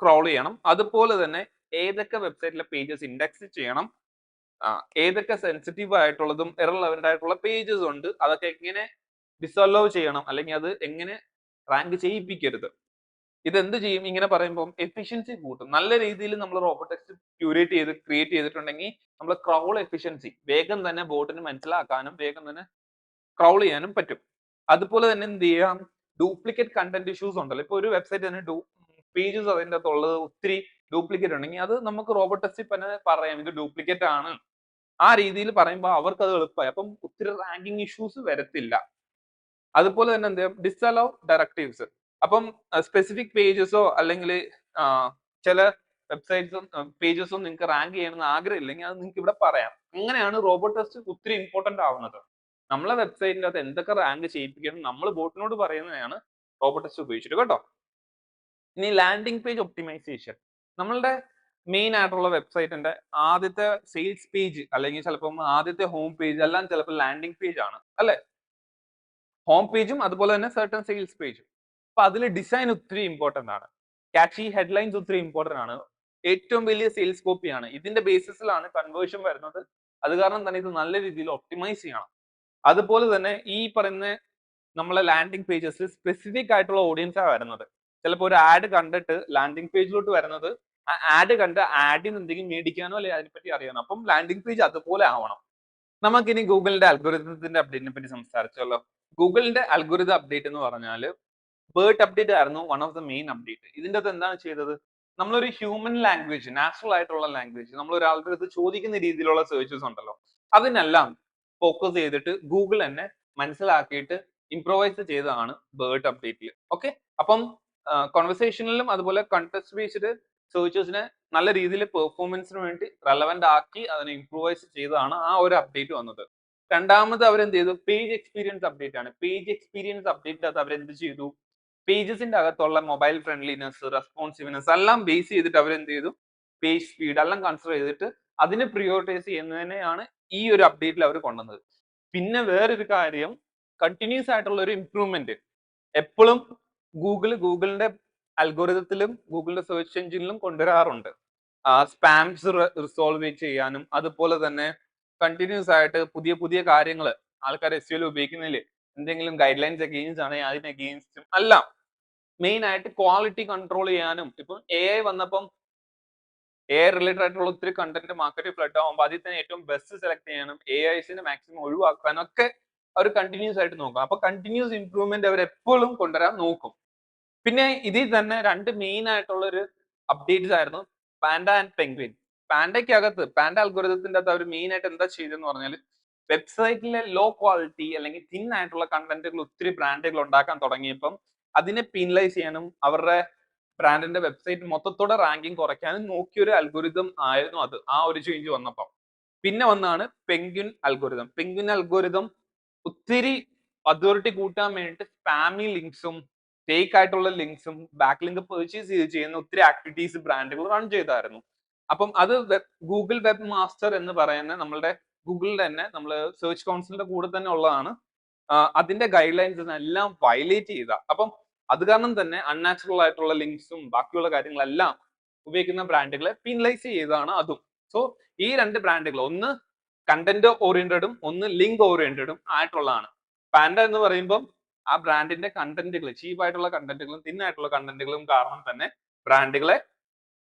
ക്രോൾ ചെയ്യണം, അതുപോലെ തന്നെ ഏതൊക്കെ വെബ്സൈറ്റിലെ പേജസ് ഇൻഡെക്സ് ചെയ്യണം, ഏതൊക്കെ സെൻസിറ്റീവ് ആയിട്ടുള്ളതും ഇറലവന്റ് ആയിട്ടുള്ള പേജസ് ഉണ്ട്, അതൊക്കെ എങ്ങനെ ഡിസോൾവ് ചെയ്യണം, അല്ലെങ്കിൽ അത് എങ്ങനെ റാങ്ക് ചെയ്യിപ്പിക്കരുത്. ഇതെന്ത് ചെയ്യും ഇങ്ങനെ പറയുമ്പോൾ? എഫിഷ്യൻസി കൂട്ടും. നല്ല രീതിയിൽ നമ്മൾ റോബോടെക്സ് ക്യൂരേറ്റ് ചെയ്ത് ക്രിയേറ്റ് ചെയ്തിട്ടുണ്ടെങ്കിൽ നമ്മൾ ക്രൗൾ എഫിഷ്യൻസി വേഗം തന്നെ ബോട്ടിന് മനസ്സിലാക്കാനും വേഗം തന്നെ ക്രൗൾ ചെയ്യാനും പറ്റും. അതുപോലെ തന്നെ എന്ത് ചെയ്യാം, ഡ്യൂപ്ലിക്കേറ്റ് കണ്ടന്റ് ഇഷ്യൂസ് ഉണ്ടല്ലോ, ഇപ്പൊ ഒരു വെബ്സൈറ്റ് തന്നെ പേജസ് അതിൻ്റെ അകത്തുള്ളത് ഒത്തിരി ഡ്യൂപ്ലിക്കേറ്റ് ഉണ്ടെങ്കിൽ അത് നമുക്ക് റോബോടെക്സിൽ തന്നെ പറയാം ഇത് ഡ്യൂപ്ലിക്കേറ്റ് ആണ്. ആ രീതിയിൽ പറയുമ്പോൾ അവർക്ക് അത് എളുപ്പമായി, അപ്പം ഒത്തിരി റാങ്കിങ് ഇഷ്യൂസ് വരത്തില്ല. അതുപോലെ തന്നെ എന്ത് ചെയ്യാം, ഡിസലോ ഡയറക്റ്റീവ്സ്. അപ്പം സ്പെസിഫിക് പേജസോ അല്ലെങ്കിൽ ചില വെബ്സൈറ്റ്സും പേജസും നിങ്ങൾക്ക് റാങ്ക് ചെയ്യണമെന്ന് ആഗ്രഹമില്ലെങ്കിൽ അത് നിങ്ങൾക്ക് ഇവിടെ പറയാം. അങ്ങനെയാണ് റോബോടെക്സ് ഒത്തിരി ഇമ്പോർട്ടന്റ് ആവുന്നത്. നമ്മളെ വെബ്സൈറ്റിന്റെ അകത്ത് എന്തൊക്കെ റാങ്ക് ചെയ്യിപ്പിക്കണം നമ്മൾ ബോട്ടിനോട് പറയുന്നതാണ് റോബോടെക്സ് ഉപയോഗിച്ചിട്ട് കേട്ടോ. ഇനി ലാൻഡിംഗ് പേജ് ഒപ്റ്റിമൈസേഷൻ. നമ്മളുടെ മെയിൻ ആയിട്ടുള്ള വെബ്സൈറ്റിന്റെ ആദ്യത്തെ സെയിൽസ് പേജ് അല്ലെങ്കിൽ ചിലപ്പം ആദ്യത്തെ ഹോം പേജ് എല്ലാം ചിലപ്പോൾ ലാൻഡിംഗ് പേജ് ആണ് അല്ലെ? ഹോം പേജും അതുപോലെ തന്നെ സർട്ടൺ സെയിൽസ് പേജും. അപ്പൊ അതിൽ ഡിസൈൻ ഒത്തിരി ഇമ്പോർട്ടന്റ് ആണ്. ക്യാച്ചി ഹെഡ്ലൈൻസ് ഒത്തിരി ഇമ്പോർട്ടന്റ് ആണ്. ഏറ്റവും വലിയ സെയിൽസ് കോപ്പിയാണ്. ഇതിന്റെ ബേസിസിലാണ് കൺവേർഷൻ വരുന്നത്. അത് കാരണം തന്നെ ഇത് നല്ല രീതിയിൽ ഒപ്റ്റിമൈസ് ചെയ്യണം. അതുപോലെ തന്നെ ഈ പറയുന്ന നമ്മളെ ലാൻഡിംഗ് പേജസ് സ്പെസിഫിക് ആയിട്ടുള്ള ഓഡിയൻസാണ് വരുന്നത്. ചിലപ്പോൾ ഒരു ആഡ് കണ്ടിട്ട് ലാൻഡിംഗ് പേജിലോട്ട് വരുന്നത് ആ ആഡ് കണ്ട് ആഡിൽ നിന്ന് എന്തെങ്കിലും മേടിക്കാനോ അല്ലെങ്കിൽ അതിനെപ്പറ്റി അറിയാനോ. അപ്പം ലാൻഡിംഗ് പേജ് അതുപോലെ ആവണം. നമുക്കിനി ഗൂഗിളിന്റെ അൽഗോരിതത്തിന്റെ അപ്ഡേറ്റിനെ പറ്റി സംസാരിച്ചല്ലോ. ഗൂഗിളിന്റെ അൽഗോരിതം അപ്ഡേറ്റ് എന്ന് പറഞ്ഞാൽ ബേർട്ട് അപ്ഡേറ്റ് ആയിരുന്നു one of the main update. ഇതിന്റെ അത് എന്താണ് ചെയ്തത്? നമ്മളൊരു ഹ്യൂമൻ ലാംഗ്വേജ്, നാച്ചുറൽ ആയിട്ടുള്ള ലാംഗ്വേജ്, നമ്മൾ ഒരാളുടെ അടുത്ത് ചോദിക്കുന്ന രീതിയിലുള്ള സെർച്ചസ് ഉണ്ടല്ലോ, അതിനെല്ലാം ഫോക്കസ് ചെയ്തിട്ട് ഗൂഗിൾ തന്നെ മനസ്സിലാക്കിയിട്ട് ഇംപ്രൊവൈസ് ചെയ്തതാണ് ബേർട്ട് അപ്ഡേറ്റിൽ. ഓക്കെ, അപ്പം കോൺവെർസേഷനിലും അതുപോലെ കണ്ടസ്റ്റ് ബേസ്ഡ് സെർച്ചേഴ്സിനെ നല്ല രീതിയിൽ പെർഫോമൻസിന് വേണ്ടി റെലവെന്റ് ആക്കി അതിനെ ഇംപ്രൂവൈസ് ചെയ്തതാണ് ആ ഒരു അപ്ഡേറ്റ് വന്നത്. രണ്ടാമത് അവരെന്ത് ചെയ്തു? പേജ് എക്സ്പീരിയൻസ് അപ്ഡേറ്റ് ആണ്. പേജ് എക്സ്പീരിയൻസ് അപ്ഡേറ്റ് അത് അവരെന്ത് ചെയ്തു? പേജസിന്റെ അകത്തുള്ള മൊബൈൽ ഫ്രണ്ട്ലിനെസ്, റെസ്പോൺസീവ്നെസ് എല്ലാം ബേസ് ചെയ്തിട്ട് അവരെന്ത് ചെയ്തു? പേജ് സ്പീഡ് എല്ലാം കൺസിഡർ ചെയ്തിട്ട് അതിനെ പ്രിയോറിറ്റൈസ് ചെയ്യുന്നതിനെയാണ് ഈ ഒരു അപ്ഡേറ്റിൽ അവർ കൊണ്ടുവന്നത്. പിന്നെ വേറൊരു കാര്യം, കണ്ടിന്യൂസ് ആയിട്ടുള്ള ഒരു ഇംപ്രൂവ്മെന്റ് എപ്പോഴും ഗൂഗിളിന്റെ അൽഗോരിതത്തിലും ഗൂഗിളിന്റെ സെർച്ച് എഞ്ചിനിലും കൊണ്ടുവരാറുണ്ട്. സ്പാംസ് റിസോൾവ് ചെയ്യാനും അതുപോലെ തന്നെ കണ്ടിന്യൂസ് ആയിട്ട് പുതിയ പുതിയ കാര്യങ്ങൾ ആൾക്കാർ SEO ഉപയോഗിക്കുന്നതിൽ എന്തെങ്കിലും ഗൈഡ് ലൈൻസ് അഗെയിൻസ്റ്റ് ആണെങ്കിൽ അതിന് അഗെയിൻസ്റ്റും എല്ലാം മെയിൻ ആയിട്ട് ക്വാളിറ്റി കൺട്രോൾ ചെയ്യാനും. ഇപ്പം AI വന്നപ്പം AI റിലേറ്റഡ് ആയിട്ടുള്ള ഒത്തിരി കണ്ടന്റ് മാർക്കറ്റിൽ ഫ്ലഡ് ആവുമ്പോൾ അതിൽ തന്നെ ഏറ്റവും ബെസ്റ്റ് സെലക്ട് ചെയ്യാനും AIസിനെ മാക്സിമം ഒഴിവാക്കാനും ഒക്കെ അവർ കണ്ടിന്യൂസ് ആയിട്ട് നോക്കും. അപ്പൊ കണ്ടിന്യൂസ് ഇംപ്രൂവ്മെന്റ് അവർ എപ്പോഴും കൊണ്ടുവരാൻ നോക്കും. പിന്നെ ഇതിൽ തന്നെ രണ്ട് മെയിൻ ആയിട്ടുള്ള ഒരു അപ്ഡേറ്റ്സ് ആയിരുന്നു പാൻഡ ആൻഡ് പെൻഗ്വിൻ. പാൻഡയ്ക്കകത്ത് പാൻഡ അൽഗോരിതത്തിന്റെ അകത്ത് അവർ മെയിൻ ആയിട്ട് എന്താ ചെയ്തെന്ന് പറഞ്ഞാൽ വെബ്സൈറ്റിലെ ലോ ക്വാളിറ്റി അല്ലെങ്കിൽ തിൻ ആയിട്ടുള്ള കണ്ടന്റുകൾ ഒത്തിരി ബ്രാൻഡുകൾ ഉണ്ടാക്കാൻ തുടങ്ങിയപ്പം അതിനെ പീനലൈസ് ചെയ്യാനും അവരുടെ ബ്രാൻഡിന്റെ വെബ്സൈറ്റ് മൊത്തത്തോടെ റാങ്കിങ് കുറയ്ക്കാനും നോക്കിയൊരു അൽഗോരിതം ആയിരുന്നു അത്, ആ ഒരു ചേഞ്ച് വന്നപ്പം. പിന്നെ വന്നാണ് പെൻഗ്വിൻ അൽഗോരിതം. പെൻഗ്വിൻ അൽഗോരിതം ഒത്തിരി അതോറിറ്റി കൂട്ടാൻ വേണ്ടിയിട്ട് സ്പാമി ലിങ്ക്സും ഫേക്ക് ആയിട്ടുള്ള ലിങ്ക്സും ബാക്ക് ലിങ്ക് പെർച്ചേസ് ചെയ്യുന്ന ഒത്തിരി ആക്ടിവിറ്റീസ് ബ്രാൻഡുകൾ റൺ ചെയ്തായിരുന്നു. അപ്പം അത് ഗൂഗിൾ വെബ് മാസ്റ്റർ എന്ന് പറയുന്ന നമ്മളുടെ ഗൂഗിളിൽ തന്നെ നമ്മൾ സെർച്ച് കൗൺസിലിന്റെ കൂടെ തന്നെ ഉള്ളതാണ്. അതിന്റെ ഗൈഡ് ലൈൻസ് എല്ലാം വയലേറ്റ് ചെയ്ത. അപ്പം അത് കാരണം തന്നെ അൺനാച്ചുറൽ ആയിട്ടുള്ള ലിങ്ക്സും ബാക്കിയുള്ള കാര്യങ്ങളെല്ലാം ഉപയോഗിക്കുന്ന ബ്രാൻഡുകളെ പീനലൈസ് ചെയ്തതാണ് അതും. സോ ഈ രണ്ട് ബ്രാൻഡുകൾ, ഒന്ന് കണ്ടന്റ് ഓറിയന്റഡും ഒന്ന് ലിങ്ക് ഓറിയന്റഡും ആയിട്ടുള്ളതാണ്. പാൻഡ എന്ന് പറയുമ്പോൾ ആ ബ്രാൻഡിന്റെ കണ്ടന്റുകൾ, ചീപ്പ് ആയിട്ടുള്ള കണ്ടന്റുകളും തിൻ ആയിട്ടുള്ള കണ്ടന്റുകളും കാരണം തന്നെ ബ്രാൻഡുകളെ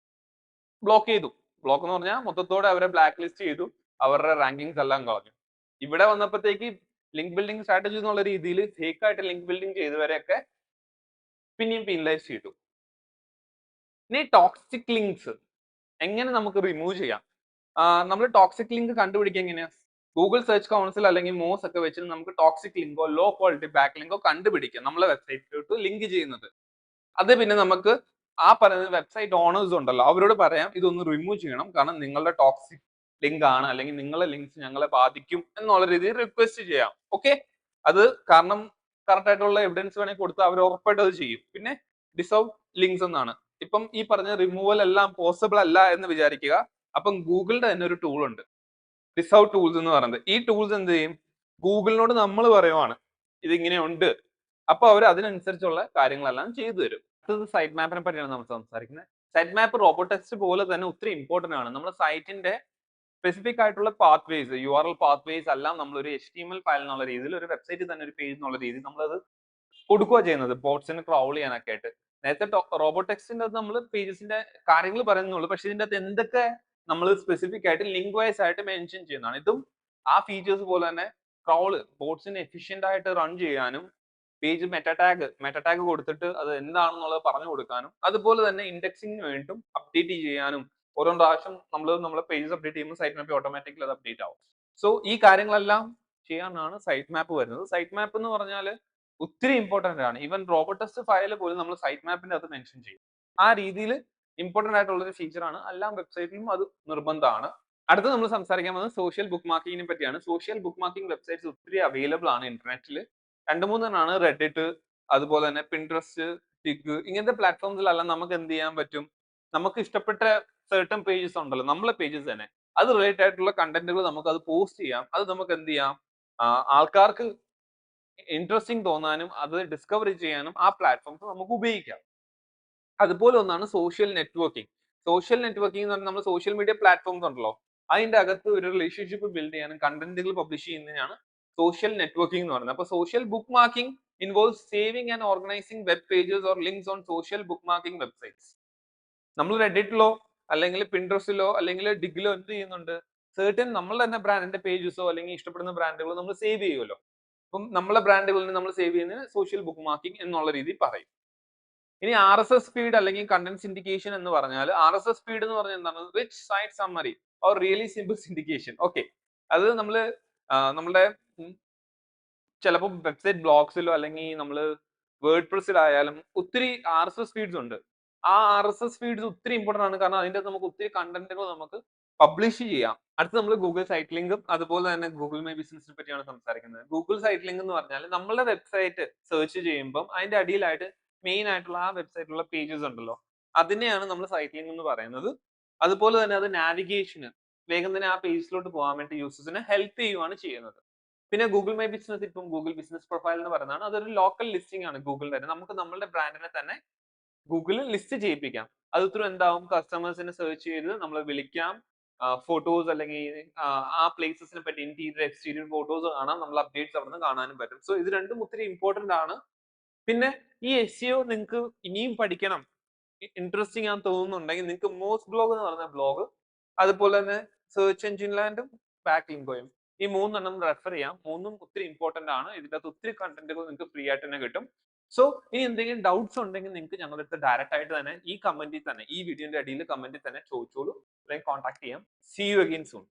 ബ്ലോക്ക് ചെയ്തു. ബ്ലോക്ക് എന്ന് പറഞ്ഞാൽ മൊത്തത്തോടെ അവരെ ബ്ലാക്ക് ലിസ്റ്റ് ചെയ്തു, അവരുടെ റാങ്കിങ്സ് എല്ലാം കളഞ്ഞു. ഇവിടെ വന്നപ്പോഴത്തേക്ക് ലിങ്ക് ബിൽഡിംഗ് സ്ട്രാറ്റജി എന്നുള്ള രീതിയിൽ ഫേക്ക് ആയിട്ട് ലിങ്ക് ബിൽഡിംഗ് ചെയ്തവരെയൊക്കെ പിന്നെയും പീനലൈസ് ചെയ്തു. ഇനി ടോക്സിക് ലിങ്ക്സ് എങ്ങനെ നമുക്ക് റിമൂവ് ചെയ്യാം? നമ്മൾ ടോക്സിക് ലിങ്ക് കണ്ടുപിടിക്കുക എങ്ങനെയാ? ഗൂഗിൾ സെർച്ച് കൗൺസിൽ അല്ലെങ്കിൽ മോസ് ഒക്കെ വെച്ചിട്ട് നമുക്ക് ടോക്സിക് ലിങ്കോ ലോ ക്വാളിറ്റി ബാക്ക് ലിങ്കോ കണ്ടുപിടിക്കാം നമ്മളെ വെബ്സൈറ്റിലോട്ട് ലിങ്ക് ചെയ്യുന്നത്. അത് പിന്നെ നമുക്ക് ആ പറയുന്ന വെബ്സൈറ്റ് ഓണേഴ്സ് ഉണ്ടല്ലോ അവരോട് പറയാം ഇതൊന്ന് റിമൂവ് ചെയ്യണം, കാരണം നിങ്ങളുടെ ടോക്സിക് ലിങ്ക് ആണ് അല്ലെങ്കിൽ നിങ്ങളുടെ ലിങ്ക്സ് ഞങ്ങളെ ബാധിക്കും എന്നുള്ള രീതിയിൽ റിക്വസ്റ്റ് ചെയ്യാം. ഓക്കെ, അത് കാരണം കറക്റ്റ് ആയിട്ടുള്ള എവിഡൻസ് വേണമെങ്കിൽ കൊടുത്താൽ അവർ ഉറപ്പായിട്ട് അത് ചെയ്യും. പിന്നെ ഡിസർവ് ലിങ്ക്സ് എന്നാണ്. ഇപ്പം ഈ പറഞ്ഞ റിമൂവൽ എല്ലാം പോസിബിൾ അല്ല എന്ന് വിചാരിക്കുക. അപ്പം ഗൂഗിളിന്റെ തന്നെ ഒരു ടൂൾ ഉണ്ട്, ഡിസർവ് ടൂൾസ് എന്ന് പറയുന്നത്. ഈ ടൂൾസ് എന്ത് ചെയ്യും? ഗൂഗിളിനോട് നമ്മൾ പറയുവാണ് ഇതിങ്ങനെ ഉണ്ട്, അപ്പൊ അവർ അതിനനുസരിച്ചുള്ള കാര്യങ്ങളെല്ലാം ചെയ്തു തരും. അടുത്തത് സൈറ്റ് മാപ്പിനെ പറ്റിയാണ് നമ്മൾ സംസാരിക്കുന്നത്. സൈറ്റ് മാപ്പ് റോബോടെക്സ്റ്റ് പോലെ തന്നെ ഒത്തിരി ഇമ്പോർട്ടന്റ് ആണ്. നമ്മുടെ സൈറ്റിന്റെ സ്പെസിഫിക് ആയിട്ടുള്ള pathways, URL pathways എല്ലാം നമ്മൾ ഒരു HTML ഫയൽ എന്നുള്ള രീതിയിൽ ഒരു വെബ്സൈറ്റിൽ തന്നെ ഒരു പേജ് എന്നുള്ള രീതിയിൽ നമ്മളത് കൊടുക്കുക ചെയ്യുന്നത് ബോട്ട്സിന് ക്രൗൾ ചെയ്യാനൊക്കെ ആയിട്ട്. നേരത്തെ റോബോടെക്സ്റ്റിന്റെ അത് നമ്മൾ പേജസിന്റെ കാര്യങ്ങൾ പറയുന്നുള്ളൂ, പക്ഷെ ഇതിന്റെ അകത്ത് എന്തൊക്കെ നമ്മൾ സ്പെസിഫിക് ആയിട്ട് ലിങ്ക് വൈസ് ആയിട്ട് മെൻഷൻ ചെയ്യുന്നതാണ്. ഇതും ആ ഫീച്ചേഴ്സ് പോലെ തന്നെ ക്രൗള് ബോട്ട്സിന് എഫിഷ്യന്റ് ആയിട്ട് റൺ ചെയ്യാനും പേജ് മെറ്റാടാഗ് കൊടുത്തിട്ട് അത് എന്താണെന്നുള്ളത് പറഞ്ഞു കൊടുക്കാനും അതുപോലെ തന്നെ ഇൻഡെക്സിംഗിന് വേണ്ടിയിട്ടും അപ്ഡേറ്റ് ചെയ്യാനും ഓരോ പ്രാവശ്യം നമ്മളെ പേജസ് അപ്ഡേറ്റ് ചെയ്യുമ്പോൾ സൈറ്റ് മാപ്പ് ഓട്ടോമാറ്റിക്കലി അത് അപ്ഡേറ്റ് ആവും. സോ ഈ കാര്യങ്ങളെല്ലാം ചെയ്യാനാണ് സൈറ്റ് മാപ്പ് വരുന്നത്. സൈറ്റ് മാപ്പ് എന്ന് പറഞ്ഞാൽ ഒത്തിരി ഇമ്പോർട്ടന്റ് ആണ്. ഈവൻ റോബോടെക്സ്റ്റ് ഫയൽ പോലും നമ്മൾ സൈറ്റ് മാപ്പിന്റെ അത് മെൻഷൻ ചെയ്യും. ആ രീതിയിൽ ഇമ്പോർട്ടന്റ് ആയിട്ടുള്ള ഒരു ഫീച്ചറാണ്. എല്ലാ വെബ്സൈറ്റിലും അത് നിർബന്ധമാണ്. അടുത്ത് നമ്മൾ സംസാരിക്കാൻ പോകുന്നത് സോഷ്യൽ ബുക്ക് മാർക്കിങ്ങിനെ പറ്റിയാണ്. സോഷ്യൽ ബുക്ക് മാർക്കിംഗ് വെബ്സൈറ്റ്സ് ഒത്തിരി അവൈലബിൾ ആണ് ഇന്റർനെറ്റിൽ. രണ്ട് മൂന്നെണ്ണമാണ് റെഡിറ്റ്, അതുപോലെ തന്നെ പിൻട്രസ്റ്റ്, ടിഗ് ഇങ്ങനത്തെ പ്ലാറ്റ്ഫോംസിലെല്ലാം നമുക്ക് എന്ത് ചെയ്യാൻ പറ്റും? നമുക്ക് ഇഷ്ടപ്പെട്ട സർട്ടൺ പേജസ് ഉണ്ടല്ലോ, നമ്മളെ പേജസ് തന്നെ, അത് റിലേറ്റഡ് ആയിട്ടുള്ള കണ്ടന്റുകൾ നമുക്ക് അത് പോസ്റ്റ് ചെയ്യാം. അത് നമുക്ക് എന്ത് ചെയ്യാം? ആൾക്കാർക്ക് ഇൻട്രസ്റ്റിംഗ് തോന്നാനും അത് ഡിസ്കവർ ചെയ്യാനും ആ പ്ലാറ്റ്ഫോംസ് നമുക്ക് ഉപയോഗിക്കാം. അതുപോലെ ഒന്നാണ് സോഷ്യൽ നെറ്റ്വർക്കിംഗ്. സോഷ്യൽ നെറ്റ്വർക്കിംഗ് എന്ന് പറഞ്ഞാൽ നമ്മൾ സോഷ്യൽ മീഡിയ പ്ലാറ്റ്ഫോംസ് ഉണ്ടല്ലോ, അതിന്റെ അകത്ത് ഒരു റിലേഷൻഷിപ്പ് ബിൽഡ് ചെയ്യാനും കണ്ടന്റുകൾ പബ്ലിഷ് ചെയ്യുന്നതിനാണ് സോഷ്യൽ നെറ്റ്വർക്കിംഗ് എന്ന് പറയുന്നത്. അപ്പൊ social book marking involve saving and organising web pages or links on social book marking websites. നമ്മൾ റെഡിറ്റിലോ അല്ലെങ്കിൽ പിൻട്രസ്റ്റിലോ അല്ലെങ്കിൽ ഡിഗിലോ എന്ത് ചെയ്യുന്നുണ്ട്? certain നമ്മൾ തന്നെ ബ്രാൻഡിന്റെ പേജസോ അല്ലെങ്കിൽ ഇഷ്ടപ്പെടുന്ന ബ്രാൻഡുകളോ നമ്മൾ സേവ് ചെയ്യുമല്ലോ. അപ്പം നമ്മളെ ബ്രാൻഡുകളിൽ നമ്മൾ സേവ് ചെയ്യുന്നതിന് സോഷ്യൽ ബുക്ക് മാർക്കിംഗ് എന്നുള്ള രീതിയിൽ പറയും. ഇനി RSS ഫീഡ് അല്ലെങ്കിൽ കണ്ടന്റ് സിൻഡിക്കേഷൻ എന്ന് പറഞ്ഞാൽ, RSS ഫീഡ് എന്ന് പറഞ്ഞാൽ എന്താണ്? Rich site summary or really simple syndication. Okay, അത് നമ്മുടെ ചിലപ്പോൾ വെബ്സൈറ്റ് ബ്ലോഗ്സിലോ അല്ലെങ്കിൽ നമ്മൾ വേർഡ് പ്രസിലായാലും ഒത്തിരി RSS ഫീഡ്സ് ഉണ്ട്. ആ RSS ഫീഡ്സ് ഒത്തിരി ഇമ്പോർട്ടന്റ് ആണ്, കാരണം അതിന്റെ നമുക്ക് ഒത്തിരി കണ്ടന്റുകൾ നമുക്ക് പബ്ലിഷ് ചെയ്യാം. അടുത്ത് നമ്മൾ ഗൂഗിൾ സൈറ്റ് ലിങ്കും അതുപോലെ തന്നെ ഗൂഗിൾ മൈ ബിസിനസിനെ പറ്റിയാണ് സംസാരിക്കുന്നത്. ഗൂഗിൾ സൈറ്റ് ലിങ്ക് എന്ന് പറഞ്ഞാൽ നമ്മളുടെ വെബ്സൈറ്റ് സെർച്ച് ചെയ്യുമ്പോൾ അതിന്റെ അടിയിലായിട്ട് മെയിൻ ആയിട്ടുള്ള ആ വെബ്സൈറ്റിലുള്ള പേജസ് ഉണ്ടല്ലോ, അതിനെയാണ് നമ്മൾ സൈറ്റ് ലിങ്ക് എന്ന് പറയുന്നത്. അതുപോലെ തന്നെ അത് നാവിഗേഷന് വേഗം തന്നെ ആ പേജിലോട്ട് പോകാൻ വേണ്ടി യൂസേഴ്സിനെ ഹെൽപ്പ് ചെയ്യുകയാണ് ചെയ്യുന്നത്. പിന്നെ ഗൂഗിൾ മൈ ബിസിനസ്, ഇപ്പം ഗൂഗിൾ ബിസിനസ് പ്രൊഫൈൽ എന്ന് പറയുന്നതാണ്, അതൊരു ലോക്കൽ ലിസ്റ്റിംഗ് ആണ് ഗൂഗിളിന്റെ തന്നെ. നമുക്ക് നമ്മുടെ ബ്രാൻഡിനെ തന്നെ ഗൂഗിളിൽ ലിസ്റ്റ് ചെയ്യിപ്പിക്കാം. അത് ത്രൂ എന്താവും? കസ്റ്റമേഴ്സിനെ സെർച്ച് ചെയ്ത് നമ്മളെ വിളിക്കാം, ഫോട്ടോസ് അല്ലെങ്കിൽ ആ പ്ലേസസിനെ പറ്റി ഇന്റീരിയർ എക്സ്റ്റീരിയർ ഫോട്ടോസ് കാണാം, നമ്മൾ അപ്ഡേറ്റ്സ് അവിടെ നിന്ന് കാണാനും പറ്റും. സോ ഇത് രണ്ടും ഒത്തിരി ഇമ്പോർട്ടന്റ് ആണ്. പിന്നെ ഈ SEO നിങ്ങൾക്ക് ഇനിയും പഠിക്കണം, ഇൻട്രസ്റ്റിംഗ് ആണെന്ന് തോന്നുന്നുണ്ടെങ്കിൽ നിങ്ങൾക്ക് മോസ്റ്റ് ബ്ലോഗ് എന്ന് പറയുന്ന ബ്ലോഗ്, അതുപോലെ തന്നെ സെർച്ച് എഞ്ചിൻ ലാൻഡും ബാക്ക് ലിങ്കോയും, ഈ മൂന്നെണ്ണം റെഫർ ചെയ്യാം. മൂന്നും ഒത്തിരി ഇമ്പോർട്ടന്റ് ആണ്. ഇതിന്റെ അകത്ത് ഒത്തിരി കണ്ടന്റുകൾ നിങ്ങൾക്ക് ഫ്രീ ആയിട്ട് തന്നെ കിട്ടും. സോ ഇനി എന്തെങ്കിലും ഡൗട്ട്സ് ഉണ്ടെങ്കിൽ നിങ്ങൾക്ക് ഞങ്ങളുടെ അടുത്ത് ഡയറക്റ്റ് ആയിട്ട് തന്നെ ഈ കമന്റിൽ തന്നെ, ഈ വീഡിയോന്റെ അടിയിൽ കമന്റിൽ തന്നെ ചോദിച്ചോളൂ, അല്ലെങ്കിൽ കോൺടാക്ട് ചെയ്യാം. See you again soon.